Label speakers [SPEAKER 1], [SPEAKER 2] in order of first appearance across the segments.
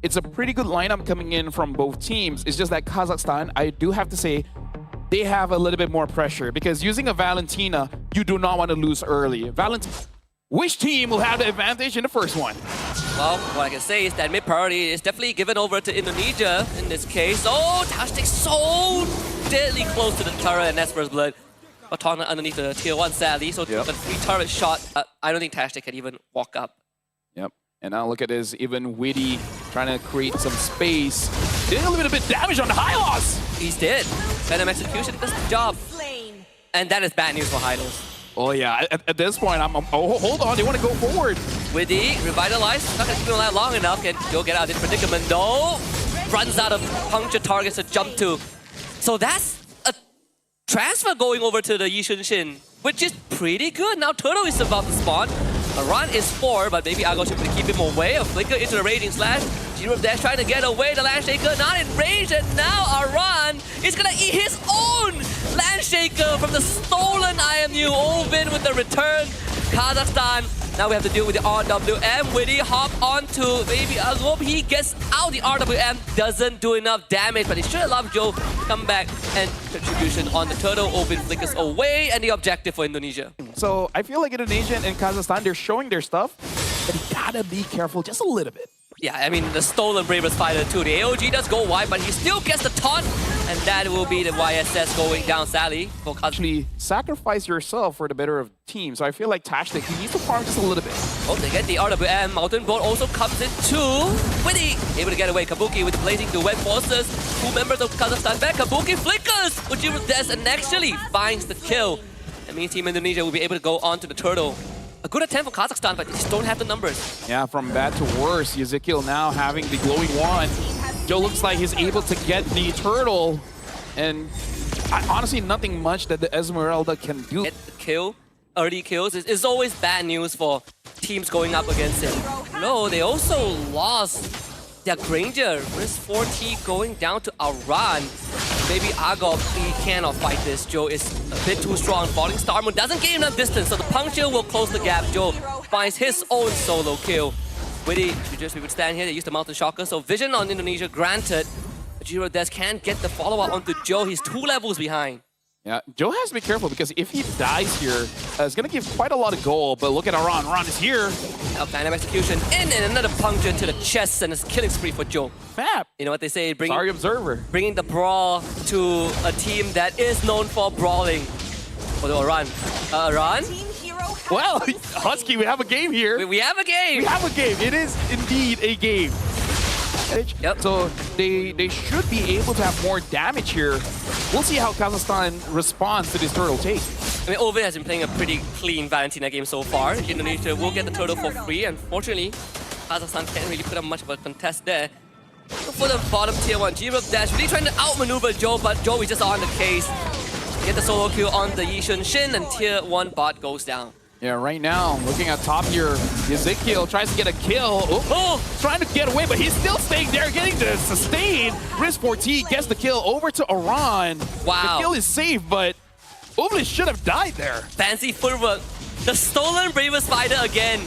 [SPEAKER 1] it's a pretty good lineup coming in from both teams. It's just that Kazakhstan, I do have to say, they have a little bit more pressure because using a Valentina, you do not want to lose early. Which team will have the advantage in the first one?
[SPEAKER 2] Well, what I can say is that mid priority is definitely given over to Indonesia in this case. Oh, Tastic so deadly close to the turret, and that's first blood. Baton underneath the tier 1 sadly, so the free turret shot, I don't think Tastic can even walk up.
[SPEAKER 1] Yep, and now look at this, even Witty trying to create some space. Did a little bit of damage on the Hylos.
[SPEAKER 2] He's dead. Venom execution does the job. And that is bad news for Hylos.
[SPEAKER 1] Oh yeah, at this point, oh, hold on, they want to go forward.
[SPEAKER 2] Witty, revitalize, not gonna keep him alive long enough, can go get out of this predicament. No, runs out of puncture targets to jump to. So that's a transfer going over to the Yishun Shin, which is pretty good. Now Turtle is about to spawn. A run is 4, but maybe Argo should keep him away. A flicker into the Raging Slash. G-Rip Dash trying to get away. The Landshaker not in range, and now Aran is gonna eat his own Landshaker from the stolen IMU. Ovin with the return. Kazakhstan. Now we have to deal with the RWM. Witty hop onto maybe Argo. He gets out. The RWM doesn't do enough damage, but he should allow Joe to come back and contribution on the Turtle. Ovin flickers away, and the objective for Indonesia.
[SPEAKER 1] So I feel like Indonesia and Kazakhstan, they're showing their stuff, but you gotta be careful just a little bit.
[SPEAKER 2] Yeah, I mean, the stolen Bravest Fighter too. The AOG does go wide, but he still gets the taunt, and that will be the YSS going down sadly.
[SPEAKER 1] Actually, sacrifice yourself for the better of team. So I feel like Tastic, he needs to farm just a little bit.
[SPEAKER 2] Oh, they get the RWM. Mountain Bolt also comes in too. Witty able to get away. Kabuki with Blazing Duet forces 2 members of Kazakhstan back. Kabuki flickers with G-Rip and actually finds the kill. That means Team Indonesia will be able to go on to the Turtle. A good attempt for Kazakhstan, but they just don't have the numbers.
[SPEAKER 1] Yeah, from bad to worse. Ezekiel now having the glowing wand. Joe looks like he's able to get the Turtle. And honestly, nothing much that the Esmeralda can do.
[SPEAKER 2] Get the kill, early kills, is always bad news for teams going up against him. No, they also lost their Granger. Risk 4T going down to Aran. Maybe Agov, he cannot fight this. Joe is a bit too strong. Falling Star Moon doesn't gain enough distance, so the puncture will close the gap. Joe finds his own solo kill. Witty, we would stand here, they use the Mountain Shocker, so vision on Indonesia granted. But Jiro Des can't get the follow-up onto Joe, he's 2 levels behind.
[SPEAKER 1] Yeah, Joe has to be careful because if he dies here, it's going to give quite a lot of gold. But look at Aran. Aran is here.
[SPEAKER 2] Dynamic execution in, and another puncture to the chest, and it's killing spree for Joe.
[SPEAKER 1] Map.
[SPEAKER 2] You know what they say?
[SPEAKER 1] Sorry, Observer.
[SPEAKER 2] Bringing the brawl to a team that is known for brawling. Although Aran. Aran?
[SPEAKER 1] Well, Husky, we have a game here.
[SPEAKER 2] We have a game.
[SPEAKER 1] We have a game. It is indeed a game.
[SPEAKER 2] Yep.
[SPEAKER 1] So they should be able to have more damage here. We'll see how Kazakhstan responds to this Turtle take.
[SPEAKER 2] I mean, Ovid has been playing a pretty clean Valentina game so far. Indonesia will get the Turtle for free. Unfortunately, Kazakhstan can't really put up much of a contest there. So for the bottom tier 1, G-Rip Dash really trying to outmaneuver Joe, but Joe is just on the case. Get the solo kill on the Yishun Shin, and tier 1 bot goes down.
[SPEAKER 1] Yeah, right now, looking at top here, Ezekiel tries to get a kill. Oh, trying to get away, but he's still staying there, getting the sustain. Risk 4T gets the kill over to Aran.
[SPEAKER 2] Wow.
[SPEAKER 1] The kill is safe, but Ubli should have died there.
[SPEAKER 2] Fancy footwork. The stolen Bravest Fighter again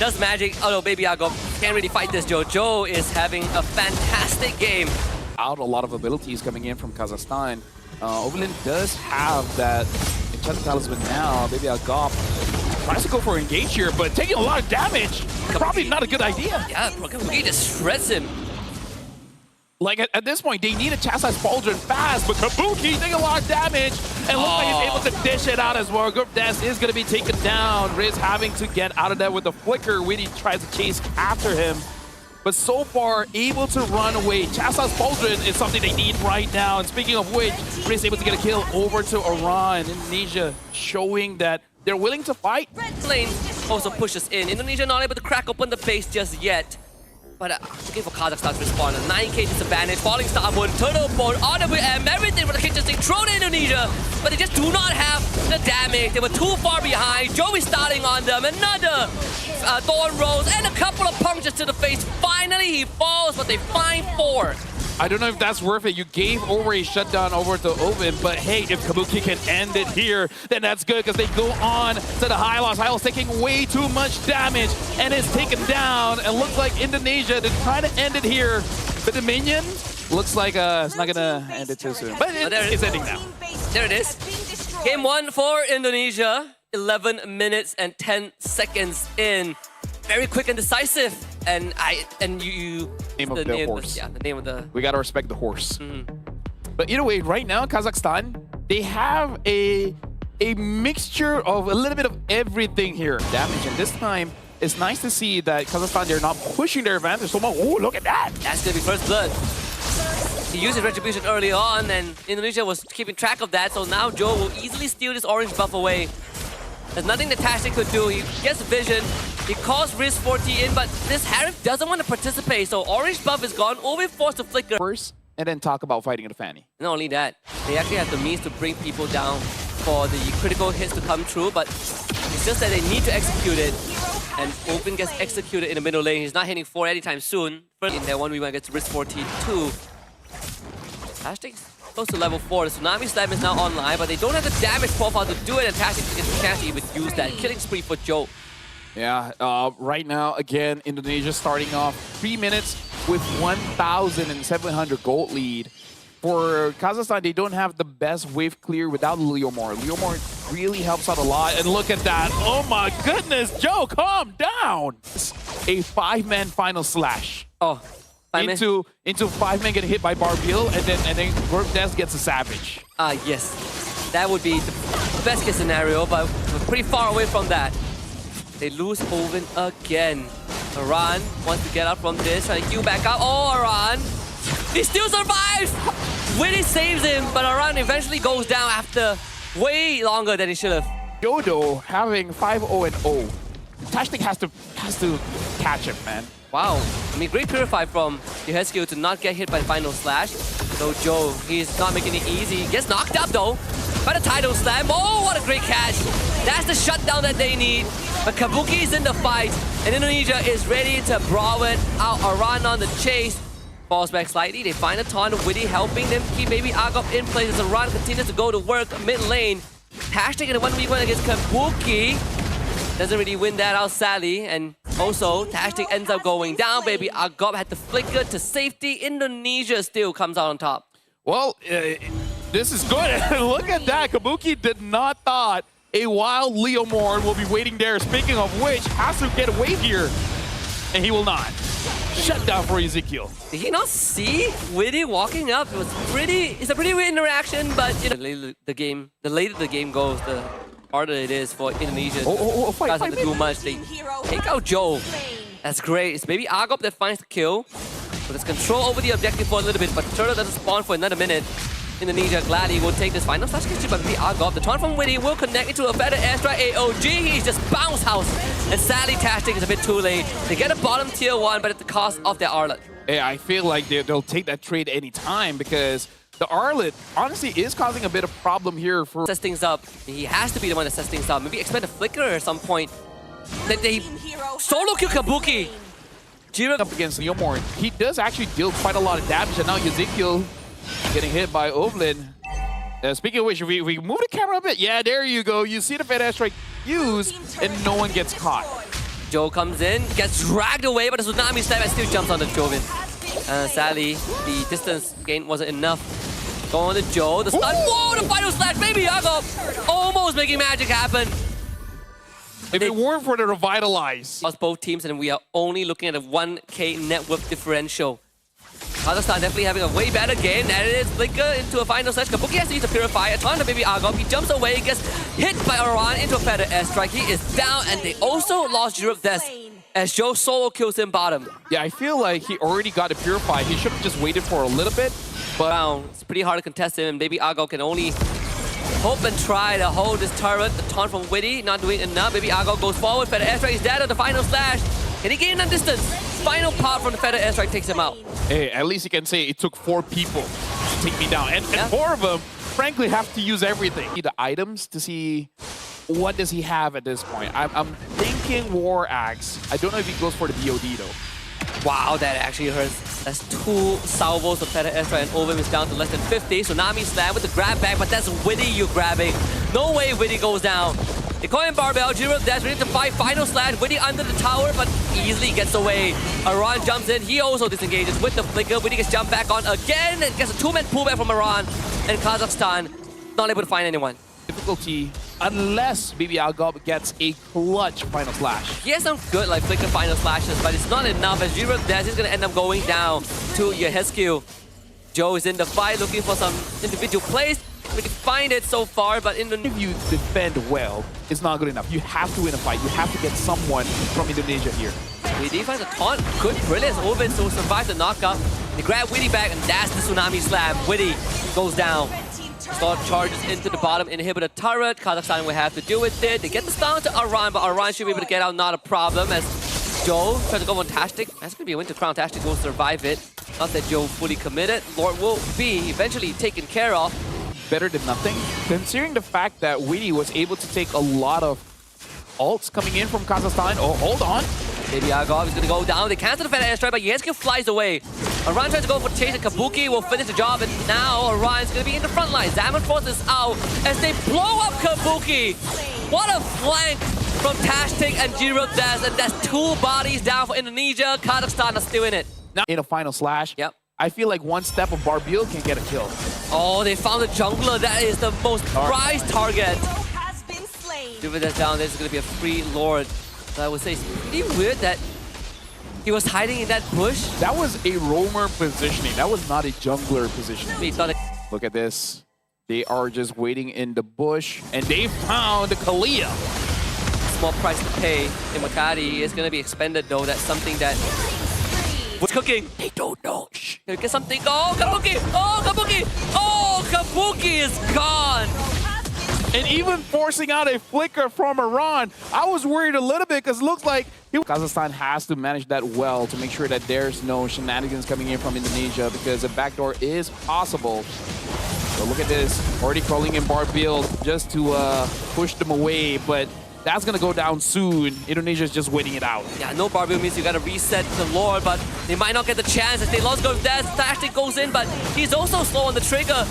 [SPEAKER 2] does magic. Oh no, Baby Argo can't really fight this Joe. Joe is having a fantastic game.
[SPEAKER 1] Out a lot of abilities coming in from Kazakhstan. Oberlin does have that Enchanted Talisman now. Baby Argo tries to go for engage here, but taking a lot of damage. Probably not a good idea.
[SPEAKER 2] Yeah, Kabuki just shreds him.
[SPEAKER 1] Like at this point, they need to chastise Pauldron fast, but Kabuki taking a lot of damage. And looks like he's able to dish it out as well. Group Des is going to be taken down. Riz having to get out of there with the flicker. Witty tries to chase after him. But so far, able to run away. Chastise Pauldron is something they need right now. And speaking of which, Riz able to get a kill over to Aran. Indonesia showing that they're willing to fight.
[SPEAKER 2] Red Lane also pushes in. Indonesia not able to crack open the base just yet. But looking for Kazakhstan to respond. A 9k disadvantage, falling Star Moon, Turtle Bolt, RWM, everything for the kitchen sink thrown in Indonesia. But they just do not have the damage. They were too far behind. Joey starting on them. Another Thorn Rose and a couple of punctures to the face. Finally he falls, but they find 4.
[SPEAKER 1] I don't know if that's worth it. You gave over a shutdown over to Oven, but hey, if Kabuki can end it here, then that's good because they go on to the Hylos. Hylos taking way too much damage and is taken down. And looks like Indonesia, they're trying to end it here. But the minion looks like it's not going to end it too soon. But it's ending now.
[SPEAKER 2] There it is. Game 1 for Indonesia. 11 minutes and 10 seconds in. Very quick and decisive. And you
[SPEAKER 1] name of the horse.
[SPEAKER 2] Yeah, the name of the.
[SPEAKER 1] We gotta respect the horse. But either way, right now, Kazakhstan, they have a mixture of a little bit of everything here. Damage, and this time it's nice to see that Kazakhstan, they're not pushing their advantage so much. Oh, look at that!
[SPEAKER 2] That's gonna be first blood. He used his retribution early on, and Indonesia was keeping track of that. So now Joe will easily steal this orange buff away. There's nothing that Tastic could do. He gets vision. He calls Riz 40 in, but this Harif doesn't want to participate. So orange buff is gone. Ovi forced to flicker.
[SPEAKER 1] First, and then talk about fighting the Fanny.
[SPEAKER 2] Not only that, they actually have the means to bring people down for the critical hits to come true, but it's just that they need to execute it. And Open gets executed in the middle lane. He's not hitting 4 anytime soon. In their 1v1 against Riz 42. Tastic's close to level 4. The Tsunami Slam is now online, but they don't have the damage profile to do it, and Tastic gets a chance to even use that. Killing spree for Joe.
[SPEAKER 1] Yeah, right now, again, Indonesia starting off 3 minutes with 1,700 gold lead. For Kazakhstan, they don't have the best wave clear without Leomore. Leomore really helps out a lot. And look at that. Oh my goodness, Joe, calm down. A 5-man final slash.
[SPEAKER 2] Oh,
[SPEAKER 1] into 5-man getting hit by Barbil, and then Des gets a Savage.
[SPEAKER 2] Yes. That would be the best case scenario, but we're pretty far away from that. They lose Oven again. Aran wants to get up from this, trying to queue back up. Oh, Aran! He still survives! Winnie saves him, but Aran eventually goes down after way longer than he should have.
[SPEAKER 1] Yodo having 5-0-0. Tastic has to catch him, man.
[SPEAKER 2] Wow. I mean, great purify from Yehescu to not get hit by the final slash. So Joe, he's not making it easy. He gets knocked up though by the tidal slam. Oh, what a great catch. That's the shutdown that they need. But Kabuki is in the fight, and Indonesia is ready to brawl it out. Aran on the chase. Falls back slightly. They find a taunt of Witty helping them keep maybe Agop in place as Aran continues to go to work mid lane. Hashtag in a 1v1 against Kabuki. Doesn't really win that out, sadly. And also, Tastic ends up going down, baby. Agop had to flicker to safety. Indonesia still comes out on top.
[SPEAKER 1] Well, this is good. Look at that. Kabuki did not thought a wild Leomorn will be waiting there. Speaking of which, has to get away here. And he will not. Shut down for Ezekiel.
[SPEAKER 2] Did he not see Witty walking up? It's a pretty weird interaction, but you know, the later the game goes, the harder it is for Indonesia.
[SPEAKER 1] Fight,
[SPEAKER 2] to do much. They take out Joe. That's great. It's maybe Agop that finds the kill. But it's control over the objective for a little bit, but Turtle doesn't spawn for another minute. Indonesia gladly will take this final slash kill, but maybe Agop. The taunt from Witty will connect into a better airstrike AOG. He's just bounce house. And sadly, Tastic is a bit too late. They get a bottom tier 1, but at the cost of their Arlet.
[SPEAKER 1] Yeah, I feel like they'll take that trade anytime because the Arlet honestly is causing a bit of problem here for
[SPEAKER 2] sets things up. He has to be the one that sets things up. Maybe expect a flicker at some point. That they solo kill Kabuki. Jiro
[SPEAKER 1] up against Leomorn. He does actually deal quite a lot of damage, and now Ezekiel getting hit by Ovlin. Speaking of which, if we move the camera a bit, yeah, there you go. You see the Fed airstrike used, and no one gets caught.
[SPEAKER 2] Joe comes in, gets dragged away, but the Tsunami Slam still jumps on the Jovin. Sadly, the distance gain wasn't enough. Going to Joe, the stun. Whoa, the final slash, baby Agop! Almost making magic happen.
[SPEAKER 1] If it weren't for the Revitalize.
[SPEAKER 2] Us both teams, and we are only looking at a 1K net worth differential. Kazakhstan definitely having a way better game. And it is Flicker into a final slash. Kabuki has to use the Purifier. Taunt the baby Agop. He jumps away, gets hit by Aran into a feather airstrike. He is down, and they also lost Europe Death as Joe solo kills him bottom.
[SPEAKER 1] Yeah, I feel like he already got a Purify. He should have just waited for a little bit. But
[SPEAKER 2] it's pretty hard to contest him, and baby Agop can only hope and try to hold this turret. The taunt from Witty, not doing enough. Baby Agop goes forward. Feather airstrike is dead on the final slash. And he gained that distance. Final part from the feather airstrike takes him out.
[SPEAKER 1] Hey, at least you can say it took 4 people to take me down. And 4 of them, frankly, have to use everything. The items to see what does he have at this point. I'm thinking War Axe. I don't know if he goes for the BOD though.
[SPEAKER 2] Wow, that actually hurts. That's 2 salvos of Theta Extra, and Ovim is down to less than 50. Tsunami Slam with the grab back, but that's Witty you're grabbing. No way Witty goes down. They call him Barbell, Jiro Dash ready to fight, final slash, Witty under the tower, but easily gets away. Aran jumps in, he also disengages with the flicker. Witty gets jumped back on again and gets a 2-man pullback from Aran, and Kazakhstan not able to find anyone.
[SPEAKER 1] Difficulty unless BB Algob gets a clutch final slash.
[SPEAKER 2] He has some good like flicker final slashes, but it's not enough as Jiro Dash is going to end up going down to Yehescu. Joe is in the fight looking for some individual plays. We can find it so far, but
[SPEAKER 1] If you defend well, it's not good enough. You have to win a fight. You have to get someone from Indonesia here.
[SPEAKER 2] Witty finds a taunt. Good brilliance. Ovin to survive the knockup. They grab Witty back, and that's the Tsunami Slam. Witty goes down. Star charges into the bottom inhibitor turret. Kazakhstan will have to deal with it. They get the stun to Aran, but Aran should be able to get out, not a problem. As Joe tries to go on Tastic. That's going to be a win to Crown. Tastic will survive it. Not that Joe fully committed. Lord will be eventually taken care of.
[SPEAKER 1] Better than nothing, considering the fact that Witty was able to take a lot of ults coming in from Kazakhstan. Oh, hold on.
[SPEAKER 2] Baby Agov is going to go down. They cancel the Fed air strike, but Yehescu flies away. Aran tries to go for chase, and Kabuki will finish the job, and now Aran's going to be in the front line. Zaman Frost is out as they blow up Kabuki. What a flank from Tastic and Jiro Des, and that's 2 bodies down for Indonesia. Kazakhstan are still in it.
[SPEAKER 1] Now in a final slash,
[SPEAKER 2] Yep.
[SPEAKER 1] I feel like one step of Barbil can get a kill.
[SPEAKER 2] Oh, they found a jungler. That is the most prized target. Jiro Des down. There's going to be a free Lord. So I would say it's pretty weird that he was hiding in that bush.
[SPEAKER 1] That was a roamer positioning. That was not a jungler positioning.
[SPEAKER 2] He thought
[SPEAKER 1] Look at this. They are just waiting in the bush, and they found Kalia.
[SPEAKER 2] small price to pay in Makati is going to be expended, though. That's something that... What's cooking?
[SPEAKER 1] They don't know. Shh.
[SPEAKER 2] Can we get something? Oh, Kabuki! Oh, Kabuki! Oh, Kabuki is gone!
[SPEAKER 1] And even forcing out a flicker from Iran, I was worried a little bit because it looks like Kazakhstan has to manage that well to make sure that there's no shenanigans coming in from Indonesia, because a backdoor is possible. So look at this, already crawling in Barbil just to push them away, but that's going to go down soon. Indonesia's just waiting it out.
[SPEAKER 2] Yeah, no Barbil means you got to reset the Lord, but they might not get the chance as they lost go death. Tastic goes in, but he's also slow on the trigger.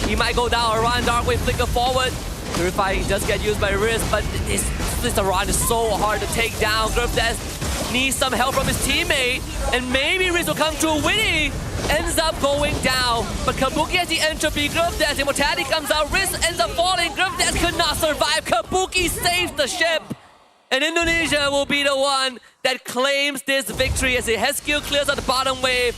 [SPEAKER 2] He might go down. Iran Darkwave flicker forward. Purifying does get used by Riz, but this Iran is so hard to take down. Grubdes needs some help from his teammate, and maybe Riz will come through. Witty ends up going down, but Kabuki has the entropy. Grubdes, immortality comes out. Riz ends up falling. Grubdes could not survive. Kabuki saves the ship, and Indonesia will be the one that claims this victory as Yehescu clears out the bottom wave.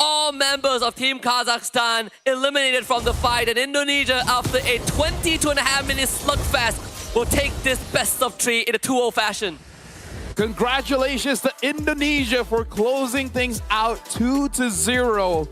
[SPEAKER 2] All members of Team Kazakhstan eliminated from the fight, and Indonesia, after a 22.5-minute slugfest, will take this best of 3 in a 2-0 fashion.
[SPEAKER 1] Congratulations to Indonesia for closing things out 2-0.